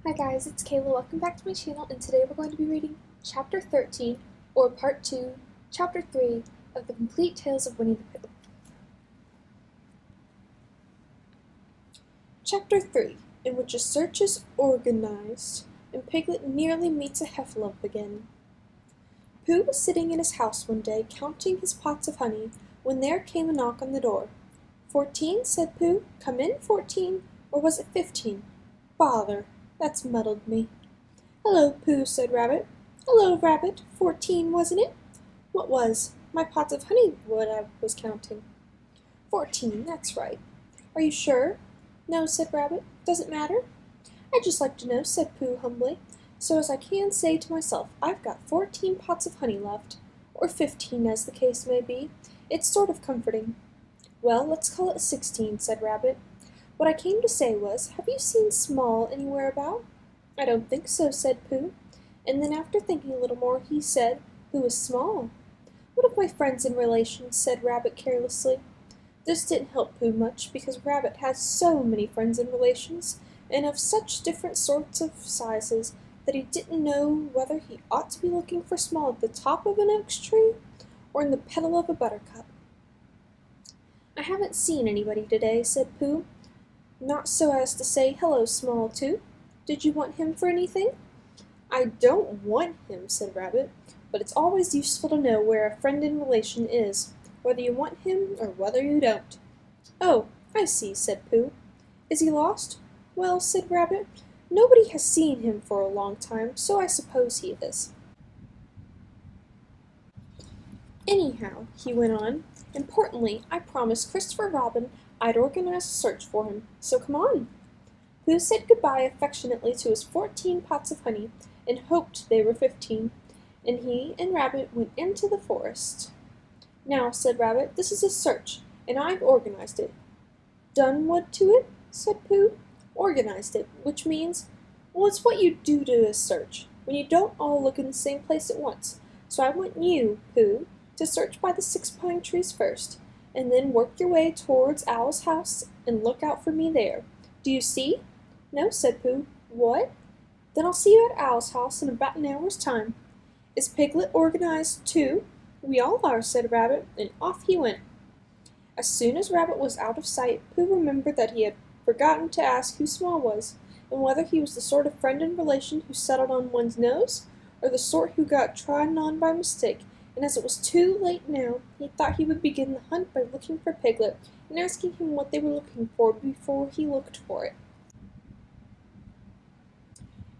Hi guys, it's Kayla. Welcome back to my channel, and today we're going to be reading Chapter 13, or Part 2, Chapter 3 of The Complete Tales of Winnie the Pooh. Chapter 3, in which a search is organized, and Piglet nearly meets a heffalump again. Pooh was sitting in his house one day, counting his pots of honey, when there came a knock on the door. 14, said Pooh. Come in, 14, or was it 15? Bother. That's muddled me. Hello, Pooh, said Rabbit. Hello, Rabbit. 14, wasn't it? What was? My pots of honey, what I was counting. 14, that's right. Are you sure? No, said Rabbit. Does it matter? I'd just like to know, said Pooh humbly, so as I can say to myself, I've got 14 pots of honey left, or 15 as the case may be. It's sort of comforting. Well, let's call it 16, said Rabbit. What I came to say was, have you seen Small anywhere about? I don't think so, said Pooh. And then after thinking a little more, he said, Who is Small? One of my friends and relations, said Rabbit carelessly. This didn't help Pooh much, because Rabbit has so many friends and relations, and of such different sorts of sizes, that he didn't know whether he ought to be looking for Small at the top of an oak tree, or in the petal of a buttercup. I haven't seen anybody today, said Pooh. Not so as to say hello, Small, too. Did you want him for anything? I don't want him, said Rabbit, but it's always useful to know where a friend and relation is, whether you want him or whether you don't. Oh, I see, said Pooh. Is he lost? Well, said Rabbit, nobody has seen him for a long time, so I suppose he is. Anyhow, he went on, importantly, I promised Christopher Robin I'd organize a search for him, so come on. Pooh said good-bye affectionately to his 14 pots of honey, and hoped they were 15, and he and Rabbit went into the forest. Now, said Rabbit, this is a search, and I've organized it. Done what to it? Said Pooh. Organized it, which means, well, it's what you do to a search, when you don't all look in the same place at once. So I want you, Pooh, to search by the 6 pine trees first, and then work your way towards Owl's house and look out for me there. Do you see? No, said Pooh. What? Then I'll see you at Owl's house in about an hour's time. Is Piglet organized too? We all are, said Rabbit, and off he went. As soon as Rabbit was out of sight, Pooh remembered that he had forgotten to ask who Small was, and whether he was the sort of friend and relation who settled on one's nose, or the sort who got trodden on by mistake, and as it was too late now, he thought he would begin the hunt by looking for Piglet, and asking him what they were looking for before he looked for it.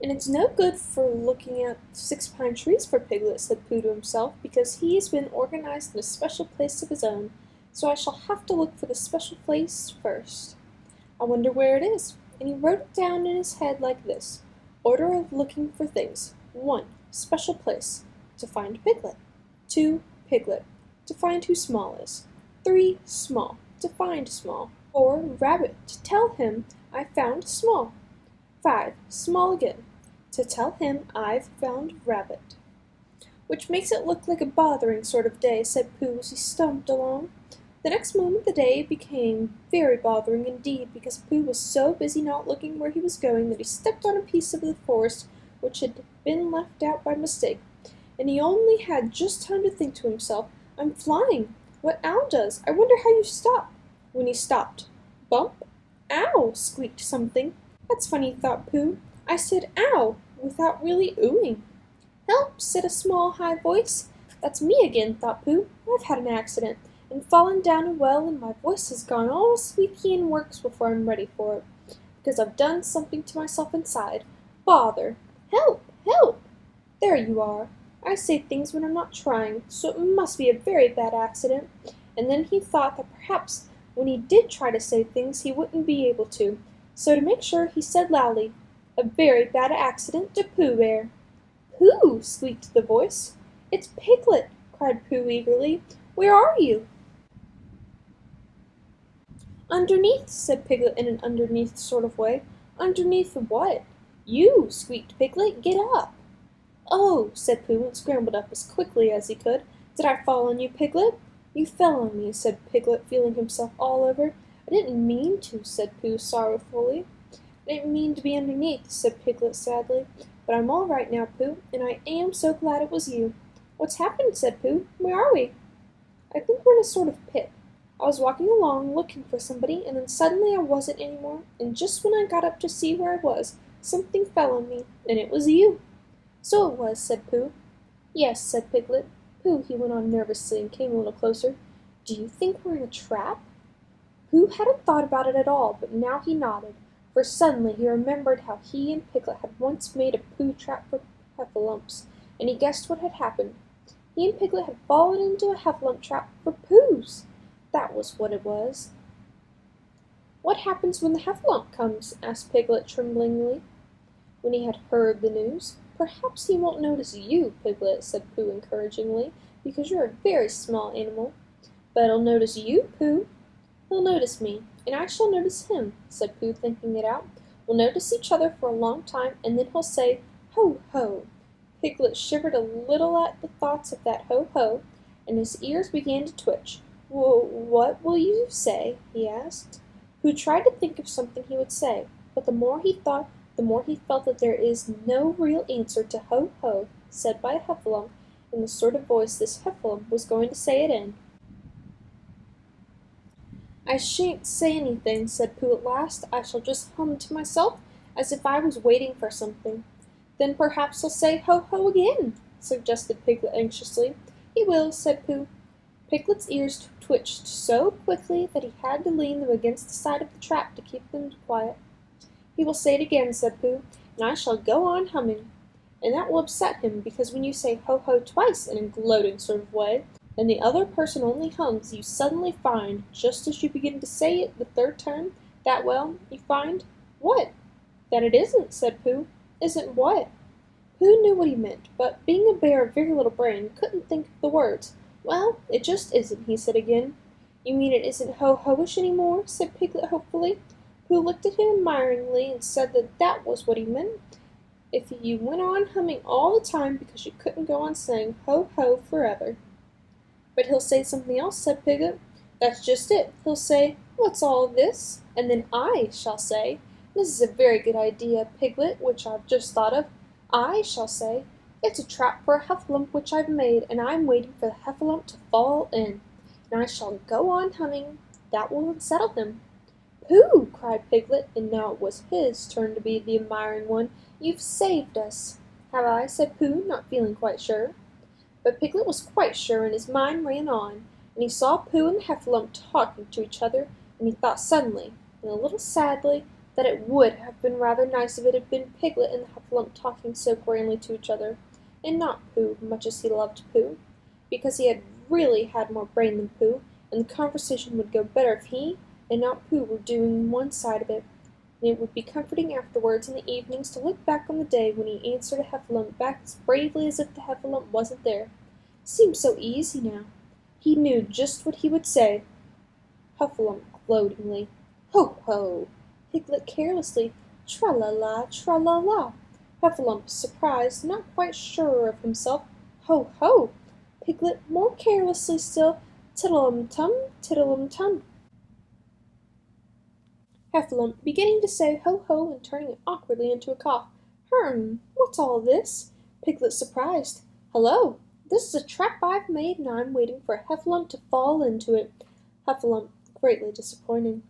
And it's no good for looking at 6 pine trees for Piglet, said Pooh to himself, because he's been organized in a special place of his own, so I shall have to look for the special place first. I wonder where it is, and he wrote it down in his head like this. Order of looking for things. 1. Special place. To find Piglet. 2. Piglet. To find who Small is. 3. Small. To find Small. 4. Rabbit. To tell him I found Small. 5. Small again. To tell him I've found Rabbit. Which makes it look like a bothering sort of day, said Pooh as he stumped along. The next moment the day became very bothering indeed, because Pooh was so busy not looking where he was going that he stepped on a piece of the forest which had been left out by mistake, and he only had just time to think to himself, I'm flying. What Owl does? I wonder how you stop. When he stopped. Bump! Ow! Squeaked something. That's funny, thought Pooh. I said ow, without really oohing. Help! Said a small, high voice. That's me again, thought Pooh. I've had an accident, and fallen down a well, and my voice has gone all squeaky and works before I'm ready for it, because I've done something to myself inside. Bother! Help! Help! There you are. I say things when I'm not trying, so it must be a very bad accident. And then he thought that perhaps when he did try to say things he wouldn't be able to, so to make sure he said loudly, A very bad accident to Pooh Bear. Pooh! Squeaked the voice. It's Piglet! Cried Pooh eagerly. Where are you? Underneath, said Piglet in an underneath sort of way. Underneath what? You! Squeaked Piglet. Get up! Oh, said Pooh, and scrambled up as quickly as he could. Did I fall on you, Piglet? You fell on me, said Piglet, feeling himself all over. I didn't mean to, said Pooh sorrowfully. I didn't mean to be underneath," said Piglet sadly. "But I'm all right now, Pooh, and I am so glad it was you." "What's happened?" said Pooh. "Where are we?" "I think we're in a sort of pit. I was walking along looking for somebody, and then suddenly I wasn't any more, and just when I got up to see where I was, something fell on me, and it was you." "So it was," said Pooh. "Yes," said Piglet. "Pooh," he went on nervously and came a little closer, "do you think we're in a trap?" Pooh hadn't thought about it at all, but now he nodded, for suddenly he remembered how he and Piglet had once made a Pooh trap for Heffalumps, and he guessed what had happened. He and Piglet had fallen into a Heffalump trap for Poohs. That was what it was. "What happens when the Heffalump comes?" asked Piglet tremblingly, when he had heard the news. "Perhaps he won't notice you, Piglet," said Pooh encouragingly, "because you're a very small animal." "But he'll notice you, Pooh." "He'll notice me, and I shall notice him," said Pooh, thinking it out. "We'll notice each other for a long time, and then he'll say, 'Ho, ho!'" Piglet shivered a little at the thoughts of that "ho, ho," and his ears began to twitch. "What will you say?" he asked. Pooh tried to think of something he would say, but the more he thought, the more he felt that there is no real answer to "ho, ho," said by a Heffalump in the sort of voice this Heffalump was going to say it in. "I shan't say anything," said Pooh at last. "I shall just hum to myself, as if I was waiting for something." "Then perhaps he'll say 'ho, ho' again," suggested Piglet anxiously. "He will," said Pooh. Piglet's ears twitched so quickly that he had to lean them against the side of the trap to keep them quiet. "He will say it again," said Pooh, "and I shall go on humming. And that will upset him, because when you say 'ho, ho' twice in a gloating sort of way, and the other person only hums, you suddenly find, just as you begin to say it the third time, that, well, you find—" "What?" "That it isn't," said Pooh. "Isn't what?" Pooh knew what he meant, but, being a bear of very little brain, couldn't think of the words. "Well, it just isn't," he said again. "You mean it isn't ho-hoish any more?" said Piglet hopefully. Pooh looked at him admiringly and said that that was what he meant, if you went on humming all the time because you couldn't go on saying "ho, ho" forever. "But he'll say something else," said Piglet. "That's just it. He'll say, 'What's all this?' and then I shall say, 'This is a very good idea, Piglet, which I've just thought of.' I shall say, 'It's a trap for a Heffalump which I've made, and I'm waiting for the Heffalump to fall in.' And I shall go on humming. That will unsettle him." "Pooh!" cried Piglet, and now it was his turn to be the admiring one. "You've saved us." "Have I?" said Pooh, not feeling quite sure. But Piglet was quite sure, and his mind ran on, and he saw Pooh and the Heffalump talking to each other, and he thought suddenly, and a little sadly, that it would have been rather nice if it had been Piglet and the Heffalump talking so grandly to each other, and not Pooh, much as he loved Pooh, because he had really had more brain than Pooh, and the conversation would go better if he and not Pooh were doing one side of it. And it would be comforting afterwards in the evenings to look back on the day when he answered a Heffalump back as bravely as if the Heffalump wasn't there. It seemed so easy now. He knew just what he would say. Heffalump gloatingly, "Ho, ho!" Piglet carelessly, "Tra-la-la, tra-la-la!" Heffalump surprised, not quite sure of himself, "Ho, ho!" Piglet more carelessly still, "Tiddle-um-tum, tiddle-um-tum!" Heffalump beginning to say "ho, ho," and turning it awkwardly into a cough. What's all this?" Piglet surprised. "Hello! This is a trap I've made, and I'm waiting for a Heffalump to fall into it." Heffalump greatly disappointing.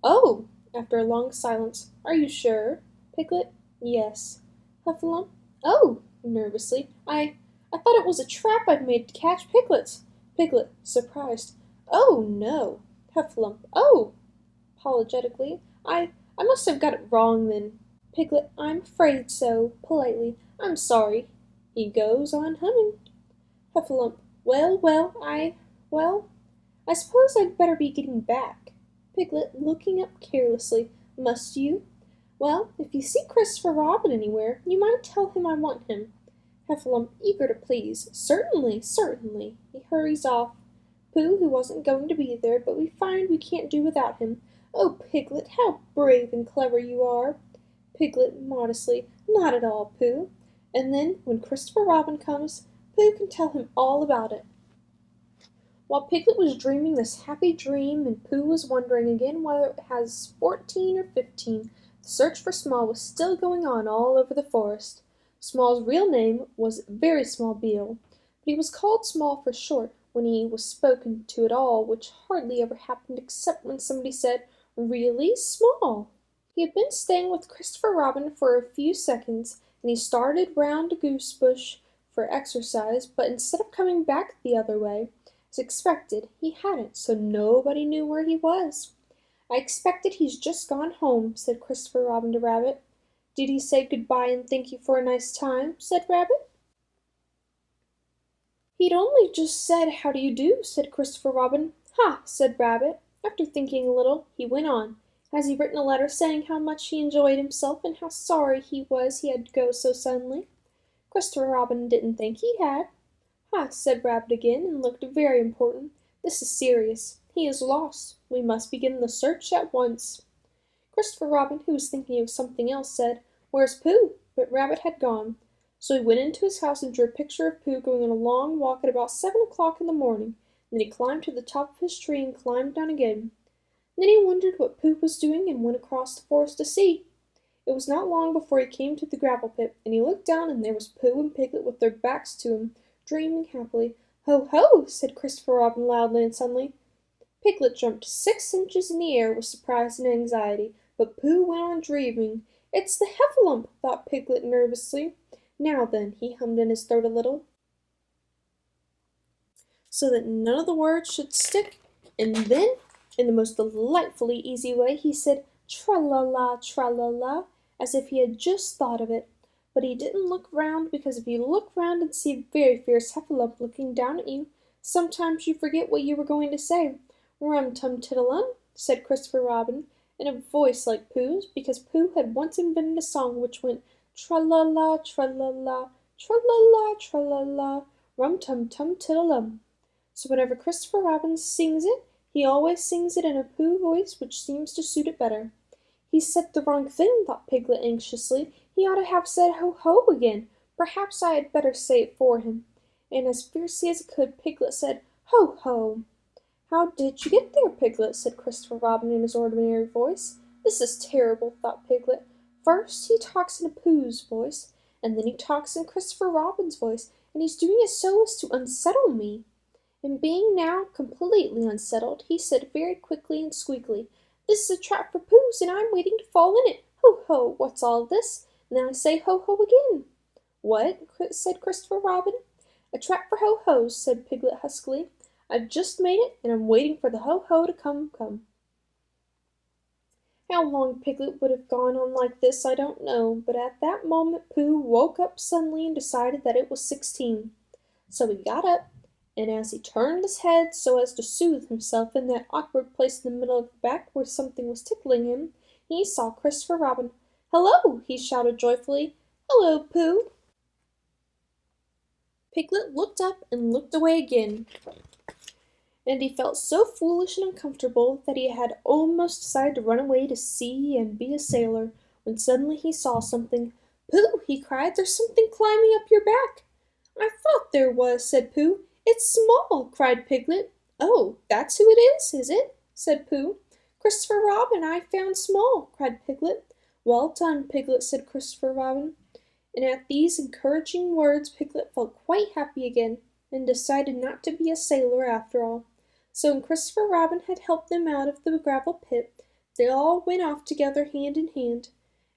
"Oh!" after a long silence. "Are you sure?" Piglet. "Yes." Heffalump. "Oh!" nervously. I thought it was a trap I'd made to catch piglets." Piglet surprised. "Oh, no." Heffalump. "Oh!" apologetically. I must have got it wrong then." Piglet. "I'm afraid so," politely. "I'm sorry." He goes on humming. Heffalump. "Well, well, I suppose I'd better be getting back." Piglet, looking up carelessly. "Must you?" "Well, if you see Christopher Robin anywhere, you might tell him I want him." Heffalump, eager to please. "Certainly, certainly." He hurries off. Pooh, who wasn't going to be there, but we find we can't do without him. "Oh, Piglet, how brave and clever you are!" Piglet, modestly. "Not at all, Pooh." And then, when Christopher Robin comes, Pooh can tell him all about it. While Piglet was dreaming this happy dream, and Pooh was wondering again whether it has 14 or 15, The search for Small was still going on all over the forest. Small's real name was Very Small Beetle, but he was called Small for short when he was spoken to at all, which hardly ever happened except when somebody said, "Really small." He had been staying with Christopher Robin for a few seconds, and he started round a goose bush for exercise, but instead of coming back the other way, as expected, he hadn't, so nobody knew where he was. "I expected he's just gone home," said Christopher Robin to Rabbit. "Did he say good-bye and thank you for a nice time?" said Rabbit. "He'd only just said how do you do," said Christopher Robin. "Ha!" said Rabbit. After thinking a little, he went on. "Has he written a letter saying how much he enjoyed himself and how sorry he was he had to go so suddenly?" Christopher Robin didn't think he had. "Ha!" said Rabbit again, and looked very important. "This is serious. He is lost. We must begin the search at once." Christopher Robin, who was thinking of something else, said, "Where's Pooh?" But Rabbit had gone. So he went into his house and drew a picture of Pooh going on a long walk at about 7 o'clock in the morning. Then he climbed to the top of his tree and climbed down again. Then he wondered what Pooh was doing and went across the forest to see. It was not long before he came to the gravel pit, and he looked down, and there was Pooh and Piglet with their backs to him, dreaming happily. "Ho, ho!" said Christopher Robin loudly and suddenly. Piglet jumped 6 inches in the air with surprise and anxiety, but Pooh went on dreaming. "It's the heffalump," thought Piglet nervously. "Now then," he hummed in his throat a little, so that none of the words should stick, and then, in the most delightfully easy way, he said "Tra-la-la, tra-la-la," as if he had just thought of it. But he didn't look round, because if you look round and see a very fierce heffalump looking down at you, sometimes you forget what you were going to say. "Rum-tum-tiddle-um," said Christopher Robin, in a voice like Pooh's, because Pooh had once invented a song which went tra-la-la, tra-la-la, tra-la-la, tra-la-la, rum-tum-tum-tiddle-um. So whenever Christopher Robin sings it, he always sings it in a Pooh voice which seems to suit it better. "He said the wrong thing," thought Piglet anxiously. "He ought to have said ho-ho again. Perhaps I had better say it for him." And as fiercely as he could, Piglet said ho-ho. "How did you get there, Piglet?" said Christopher Robin in his ordinary voice. "This is terrible," thought Piglet. "First he talks in a Pooh's voice, and then he talks in Christopher Robin's voice, and he's doing it so as to unsettle me." And being now completely unsettled, he said very quickly and squeakily, "This is a trap for Poohs, and I'm waiting to fall in it. Ho-ho, what's all this? And then I say ho-ho again." "What?" said Christopher Robin. "A trap for ho-hos," said Piglet huskily. "I've just made it, and I'm waiting for the ho-ho to come." How long Piglet would have gone on like this I don't know, but at that moment Pooh woke up suddenly and decided that it was 16. So he got up, and as he turned his head so as to soothe himself in that awkward place in the middle of the back where something was tickling him, he saw Christopher Robin. "Hello!" he shouted joyfully. "Hello, Pooh!" Piglet looked up and looked away again, and he felt so foolish and uncomfortable that he had almost decided to run away to sea and be a sailor, when suddenly he saw something. "Pooh!" he cried, "there's something climbing up your back." "I thought there was," said Pooh. "It's Small!" cried Piglet. "Oh, that's who it is it?" said Pooh. "Christopher Robin, I found Small!" cried Piglet. "Well done, Piglet," said Christopher Robin. And at these encouraging words Piglet felt quite happy again, and decided not to be a sailor after all. So when Christopher Robin had helped them out of the gravel pit, they all went off together hand in hand.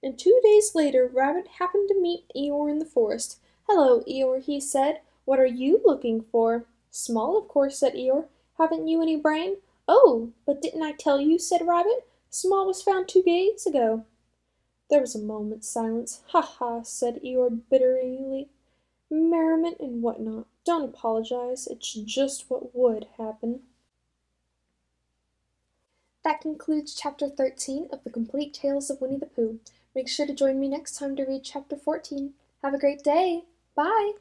And 2 days later Rabbit happened to meet Eeyore in the forest. "Hello, Eeyore," he said. "What are you looking for?" "Small, of course," said Eeyore. "Haven't you any brain?" "Oh, but didn't I tell you?" said Rabbit. "Small was found 2 days ago." There was a moment's silence. "Ha ha," said Eeyore bitterly. "Merriment and what not. Don't apologize. It's just what would happen." That concludes Chapter 13 of The Complete Tales of Winnie the Pooh. Make sure to join me next time to read Chapter 14. Have a great day! Bye!